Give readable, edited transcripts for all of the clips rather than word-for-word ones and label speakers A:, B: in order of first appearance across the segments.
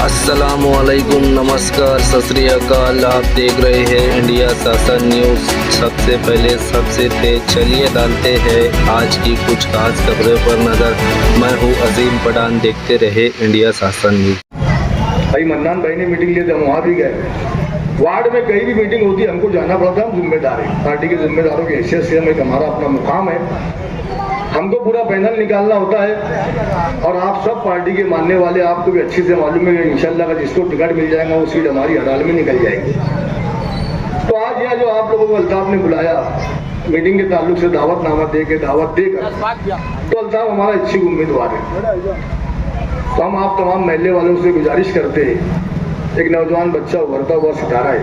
A: अस्सलामुअलैकुम, नमस्कार, सत श्री अकाल। आप देख रहे हैं इंडिया शासन न्यूज़। सबसे पहले सबसे तेज चलिए डालते हैं आज की कुछ खास खबरों पर नज़र। मैं हूँ अजीम पठान, देखते रहे इंडिया शासन न्यूज़।
B: भाई मन्नान भाई ने मीटिंग लिए थे, हम वहाँ भी गए। वार्ड में कहीं भी मीटिंग होती है हमको जाना पड़ता है। हम जिम्मेदार हैं, पार्टी के जिम्मेदारों की हैसियत से हम, एक हमारा अपना मुकाम है, हमको पूरा पैनल निकालना होता है। और आप सब पार्टी के मानने वाले, आपको भी अच्छे से मालूम है इंशाल्लाह जिसको टिकट मिल जाएगा वो सीट हमारी हड़ाल में निकल जाएगी। तो आज यहाँ जो आप लोगों को अल्ताफ ने बुलाया मीटिंग के ताल्लुक से दावत देकर तो अल्ताफ हमारा इच्छुक उम्मीदवार है। तो हम आप तमाम महल्ले वालों से गुजारिश करते हैं, एक नौजवान बच्चा उभरता हुआ सितारा है,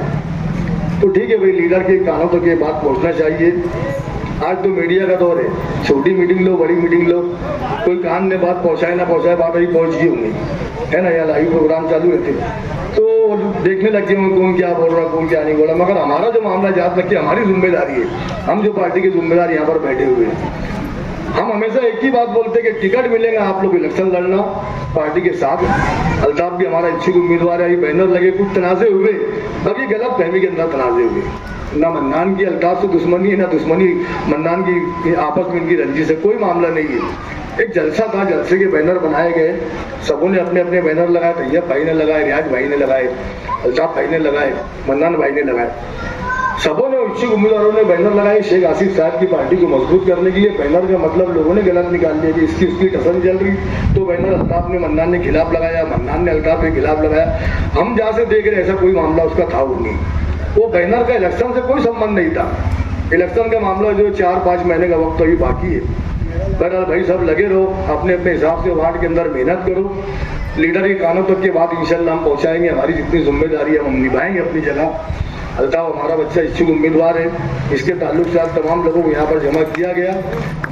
B: तो ठीक है भाई, लीडर के कानों तक ये बात पहुंचना चाहिए। आज तो मीडिया का दौर है, छोटी मीटिंग लो, बड़ी मीटिंग लो, कोई कान में बात पहुंचाए ना पहुंचाए, बात अभी पहुंच गई होंगी, है ना। यहाँ लाइव प्रोग्राम चालू रहते तो देखने लग गए होंगे कौन क्या बोल रहा, कौन क्या नहीं बोल रहा। मगर हमारा जो मामला जात तक कि हमारी जिम्मेदारी है, हम जो पार्टी के जिम्मेदार यहाँ पर बैठे हुए हैं, हम हमेशा एक ही बात बोलते हैं कि टिकट मिलेगा, आप लोग इलेक्शन लड़ना पार्टी के साथ। अल्ताफ भी हमारा इच्छुक उम्मीदवार है। बैनर लगे, कुछ तनाजे हुए, बाकी गलत फहमी के अंदर तनाजे हुए। ना मन्नान की अल्ताफ से दुश्मनी है, ना दुश्मनी मन्नान की, आपस में इनकी रंजिश है, कोई मामला नहीं है। एक जलसा था, जलसे के बैनर बनाए गए, सबों ने अपने अपने बैनर लगाए। तैयब भाई ने लगाए, रियाज भाई ने लगाए, अल्ताफ भाई ने लगाए, मन्नान भाई ने लगाए, सबों ने इच्छुक उम्मीदवारों ने बैनर लगाए शेख आसिफ साहब की पार्टी को मजबूत करने के लिए। बैनर का मतलब लोगों ने गलत निकाल लिया कि इसकी उसकी टसन चल रही, तो बैनर अल्ताफ ने मन्नान ने खिलाफ लगाया, मन्नान ने अल्ताफ के खिलाफ लगाया। हम जहाँ से देख रहे ऐसा कोई मामला उसका था नहीं। वो बैनर का इलेक्शन से कोई संबंध नहीं था। इलेक्शन का मामला जो 4-5 महीने का वक्त अभी बाकी है। बहरहाल भाई सब लगे रहो, अपने अपने हिसाब से वार्ड के अंदर मेहनत करो। लीडर के कानों तक की बात इंशाल्लाह हम पहुँचाएंगे। हमारी जितनी जिम्मेदारी है हम निभाएंगे अपनी जगह। अल्ताफ हमारा बच्चा इच्छुक उम्मीदवार है, इसके ताल्लुक से आज तमाम लोगों को यहाँ पर जमा किया गया।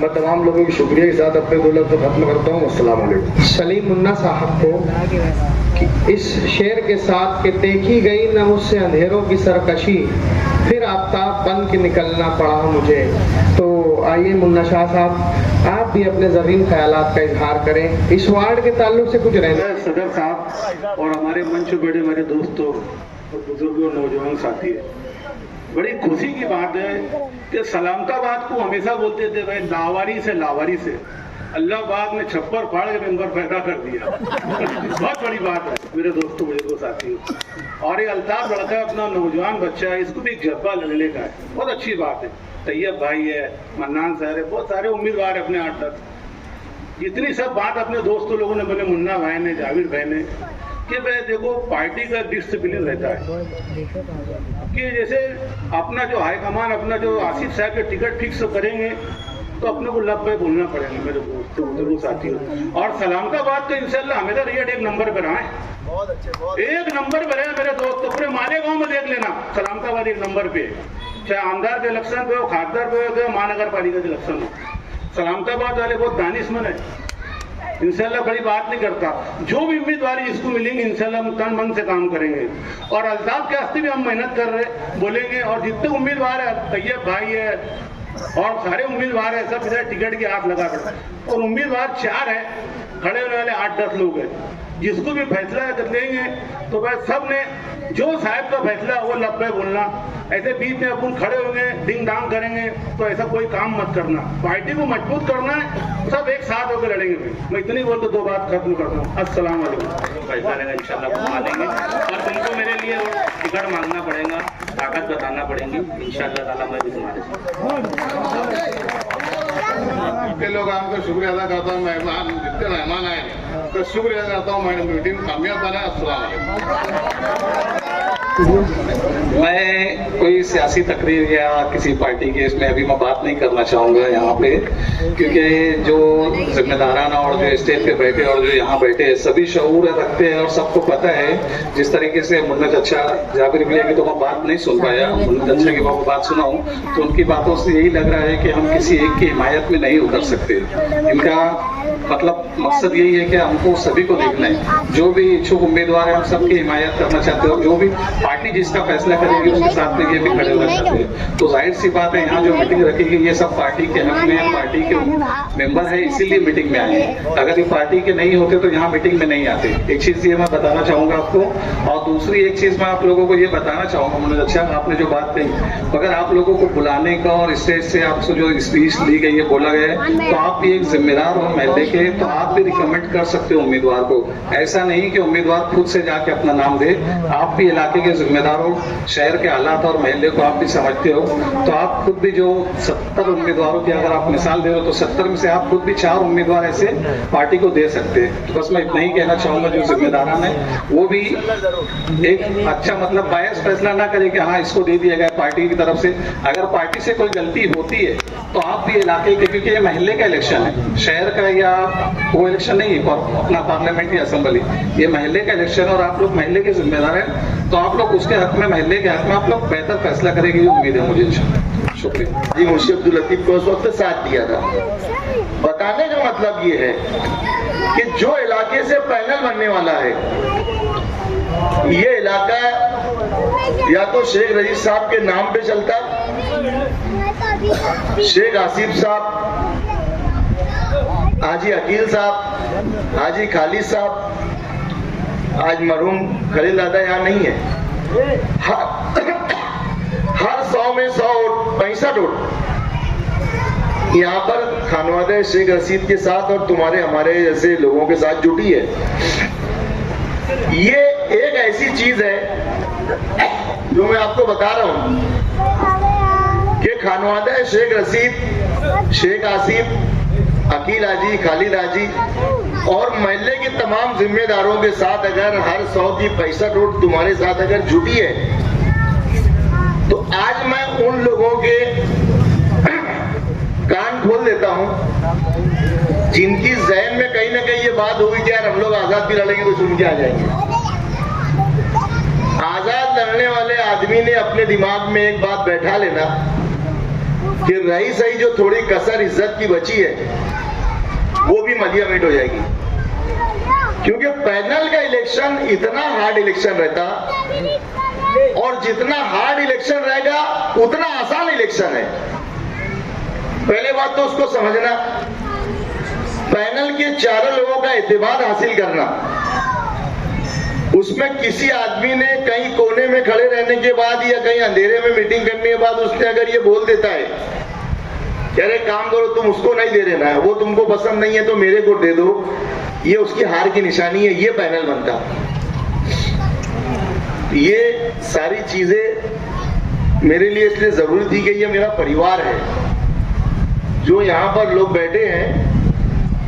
B: मैं तमाम लोगों की शुक्रिया के साथ अपने दौलत को खत्म करता हूँ। अस्सलाम वालेकुम।
C: सलीम मुन्ना साहब को इस शेर के साथ कि देखी गई न मुझसे अंधेरों की सरकशी, फिर आफ्ताब बन के निकलना पड़ा मुझे। तो आइए मुन्ना शाह साहब, आप भी अपने ज़मीन ख्यालात का इजहार करें, इस वार्ड के ताल्लुक से कुछ रहना।
D: सदर साहब और हमारे मंच बड़े हमारे दोस्तों और बुजुर्गों, नौजवान साथी, बड़ी खुशी की बात है कि सलामताबाद को हमेशा बोलते थे भाई लावारी से अल्लाह बाग ने छप्पर फाड़ के मेंबर पैदा कर दिया। बहुत बड़ी बात है मेरे दोस्तों, बुजुर्गों, साथियों। और ये अल्ताफ लड़का अपना नौजवान बच्चा है, इसको भी एक जज्बा लड़ने का है, बहुत अच्छी बात है। तैयब भाई है, मन्नान सर है, बहुत सारे उम्मीदवार है अपने 8-10। इतनी सब बात अपने दोस्तों लोगों ने बोले, मुन्ना भाई ने, जावेद भाई ने, कि भाई देखो पार्टी का डिसिप्लिन रहता है कि जैसे अपना जो हाईकमान, अपना जो आसिफ साहब के टिकट फिक्स करेंगे तो अपने को लब पे बोलना पड़ेगा मेरे दोस्तों, बुजुर्गों, साथियों। और सलामताबाद तो इंशाल्लाह हमेशा रेट एक नंबर पर आए, एक नंबर पर है मेरे दोस्तों। पूरे मालेगांव में देख लेना, सलामताबाद एक नंबर पे, चाहे आमदार के इलेक्शन पे हो, खासदार पे हो, महानगर पालिका के इलेक्शन हो। सलामताबाद वाले बहुत दानिशमंद है, इंशाल्लाह बड़ी बात नहीं करता। जो भी उम्मीदवार इसको मिलेंगे इंशाल्लाह हम तन मन से काम करेंगे। और अल्ताफ के वास्ते भी हम मेहनत कर रहे बोलेंगे। और जितने उम्मीदवार है, तैयब भाई है और सारे उम्मीदवार है, सब इधर टिकट की आस लगा पड़ता है। और उम्मीदवार 4 है, खड़े होने वाले 8-10 लोग हैं। जिसको भी फैसला लेंगे तो बस सब ने जो साहब का फैसला वो लब पे बोलना। ऐसे बीच में अपन खड़े होंगे, डिंग डांग करेंगे तो ऐसा कोई काम मत करना। पार्टी को मजबूत करना है, सब एक साथ होकर लड़ेंगे। मैं इतनी बोल तो 2 बात खत्म करता हूँ। अस्सलाम वालेकुम।
E: फैसला रहेगा इंशाल्लाह घुमा देंगे। और तुमको मेरे लिए टिकट मांगना पड़ेगा, ताकत बताना पड़ेगी इंशाल्लाह ताला। मैं भी तुम्हारे
F: के लोग आपका शुक्रिया अदा करता हूँ। मेहमान जितने मेहमान आए तो शुक्रिया अदा करता हूँ। मैंने मीटिंग कामयाब बना। अस्सलाम वालेकुम।
G: मैं कोई सियासी तकरीर या किसी पार्टी के इसमें अभी मैं बात नहीं करना चाहूँगा यहाँ पे, क्योंकि जो जिम्मेदाराना और जो स्टेज पे बैठे और जो यहाँ बैठे सभी शऊर रखते हैं और सबको पता है। जिस तरीके से मुन्ना चचा जाबिर मिले की तो मैं बात नहीं सुन पाया, मुन्ना चचा की बात सुनाऊँ तो उनकी बातों से यही लग रहा है कि हम किसी एक की हिमायत में नहीं उतर सकते। इनका मतलब मकसद यही है कि हमको सभी को देखना है, जो भी इच्छुक उम्मीदवार है हम सबकी हिमायत करना चाहते हो। जो भी पार्टी जिसका फैसला करेगी उसके साथ में ये भी खड़े हो जाते हैं। तो जाहिर सी बात है यहाँ जो मीटिंग रखी गई ये सब पार्टी के हक में, पार्टी के मेंबर है इसीलिए मीटिंग में आए हैं। अगर ये पार्टी के नहीं होते तो यहाँ मीटिंग में नहीं आते। एक चीज ये मैं बताना चाहूंगा आपको, और दूसरी एक चीज मैं आप लोगों को ये बताना चाहूंगा, मनोज अच्छा आपने जो बात कही, अगर आप लोगों को बुलाने का और स्टेज से आपसे जो स्पीच ली गई है, बोला गया है, तो आप भी एक जिम्मेदार हो महल्ले के, तो आप भी रिकमेंड कर सकते हो उम्मीदवार को। ऐसा नहीं कि उम्मीदवार खुद से जाके अपना नाम दे, आप भी इलाके के जिम्मेदार हो, शहर के हालात और महल्ले को आप भी समझते हो, तो आप खुद भी जो 70 उम्मीदवारों की अगर आप मिसाल दे रहे हो तो 70 में से आप खुद भी 4 उम्मीदवार ऐसे पार्टी को दे सकते हैं। तो बस मैं इतना ही कहना चाहूंगा, जो जिम्मेदारान है वो भी एक अच्छा मतलब बायस फैसला ना करे कि हाँ इसको दे दिया गया पार्टी की तरफ से। अगर पार्टी से कोई गलती होती है तो आप भी इलाके के, क्योंकि ये महल्ले का इलेक्शन है, शहर का या वो इलेक्शन नहीं है अपना पार्लियामेंट या असेंबली, ये महल्ले का इलेक्शन है और आप लोग महल्ले के जिम्मेदार हैं, तो आप लोग उसके हक में, महल्ले के हक में आप लोग बेहतर फैसला करेंगे, ये उम्मीद है मुझे। शुक्रिया
B: जी। मुंशी अब्दुल लतीफ को उस वक्त साथ दिया था। बताने का मतलब ये है कि जो इलाके से पैनल बनने वाला है, ये इलाका या तो शेख रजीज साहब के नाम पे चलता, शेख आसिफ साहब, हाजी अकील साहब, हाजी खालिद साहब, आज मरहूम खलील दादा यहाँ नहीं है, हर 100 में 100 वोट, 65 वोट यहाँ पर खानवादा शेख रशीद के साथ और तुम्हारे हमारे जैसे लोगों के साथ जुटी है। ये एक ऐसी चीज है जो मैं आपको बता रहा हूं कि खानवादा शेख रशीद, शेख आसिफ, अकील हाजी, खालिद हाजी और महल्ले के तमाम जिम्मेदारों के साथ अगर हर 100 की 65 वोट तुम्हारे साथ अगर जुटी है, तो आज मैं उन लोगों के कान खोल देता हूं जिनकी जहन में कहीं ना कहीं ये बात होगी कि यार हम लोग आजाद भी लड़ेंगे तो सुन के आ जाएंगे। आजाद लड़ने वाले आदमी ने अपने दिमाग में एक बात बैठा लेना कि रही सही जो थोड़ी कसर इज्जत की बची है वो भी मदिया मीट हो जाएगी, क्योंकि पैनल का इलेक्शन इतना हार्ड इलेक्शन रहता, और जितना हार्ड इलेक्शन रहेगा उतना आसान इलेक्शन है। पहले बात तो उसको समझना, पैनल के चारों लोगों का एतमाद हासिल करना, उसमें किसी आदमी ने कहीं कोने में खड़े रहने के बाद या कहीं अंधेरे में मीटिंग करने के बाद उसने अगर ये बोल देता है कि अरे काम करो तुम उसको नहीं दे देना है, वो तुमको पसंद नहीं है तो मेरे को दे दो, ये उसकी हार की निशानी है, ये पैनल बनता। ये सारी चीजें मेरे लिए इसलिए जरूरी थी कि ये मेरा परिवार है, जो यहाँ पर लोग बैठे हैं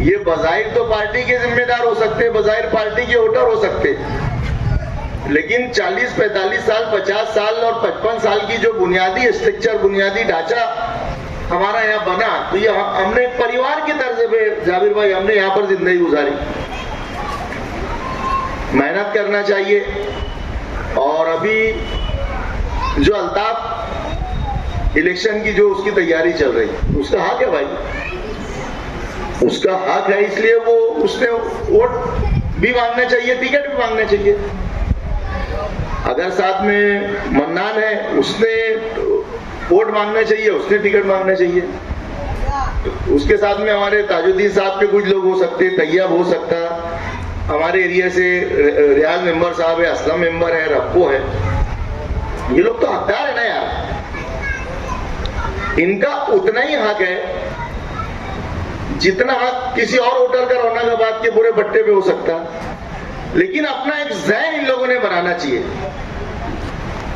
B: ये बजाहिर तो पार्टी के जिम्मेदार हो सकते, बजाहिर पार्टी के वोटर हो सकते, लेकिन 40, 45 साल, 50 साल और 55 साल की जो बुनियादी स्ट्रक्चर, बुनियादी ढांचा हमारा यहाँ बना, तो ये हमने परिवार की तर्ज पे जाबिर भाई हमने यहाँ पर जिंदगी गुजारी। मेहनत करना चाहिए, और अभी जो अल्ताफ इलेक्शन की जो उसकी तैयारी चल रही, उसका हक है भाई, उसका हक है, इसलिए वो उसने वोट भी मांगना चाहिए, टिकट भी मांगना चाहिए। अगर साथ में मन्नान है, उसने वोट मांगना चाहिए, उसने टिकट मांगना चाहिए। उसके साथ में हमारे ताजुद्दीन साहब के कुछ लोग हो सकते, तैयब हो सकता, हमारे एरिया से रियाज मेंबर साहब है, असलम मेंबर है, रप्पो है, ये लोग तो हकदार है ना यार, इनका उतना ही हक है जितना हक किसी और वोटर का औरंगाबाद के पूरे बट्टे पे हो सकता। लेकिन अपना एक ज़हन इन लोगों ने बनाना चाहिए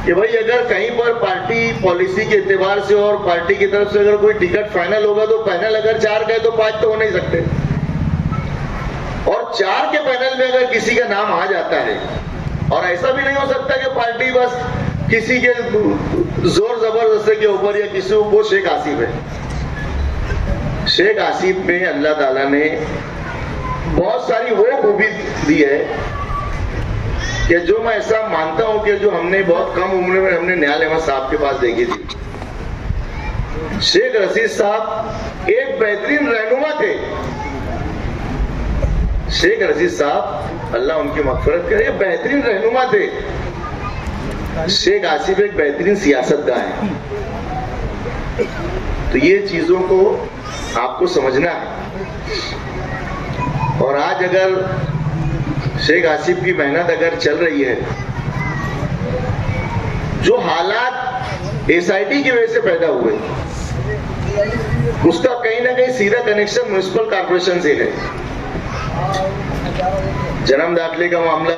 B: कि भाई अगर कहीं पर पार्टी पॉलिसी के एतबार से और पार्टी की तरफ से अगर कोई टिकट फाइनल होगा, तो पैनल अगर 4 गए तो 5 तो हो नहीं सकते, और 4 के पैनल में अगर किसी का नाम आ जाता है, और ऐसा भी नहीं हो सकता कि पार्टी बस किसी के जोर जबरदस्ती के ऊपर या किसी वो शेख आसिफ है। शेख आसिफ में अल्लाह ताला ने बहुत सारी वो खूबी दी है कि जो मैं ऐसा मानता हूं कि जो हमने बहुत कम उम्र में हमने न्याल अहमद साहब के पास देखी थी। शेख रशीद साहब एक बेहतरीन रहनुमा थे। शेख रशीद साहब अल्लाह उनकी मगफिरत करे, बेहतरीन रहनुमा थे।
H: शेख आसिफ एक बेहतरीन सियासतदान है, तो ये चीजों को आपको समझना है। और आज अगर शेख आसिफ की मेहनत अगर चल रही है, जो हालात एसआईटी की वजह से पैदा हुए, उसका कहीं ना कहीं सीधा कनेक्शन म्युनिसिपल कॉर्पोरेशन से है। जन्म दाखिले का मामला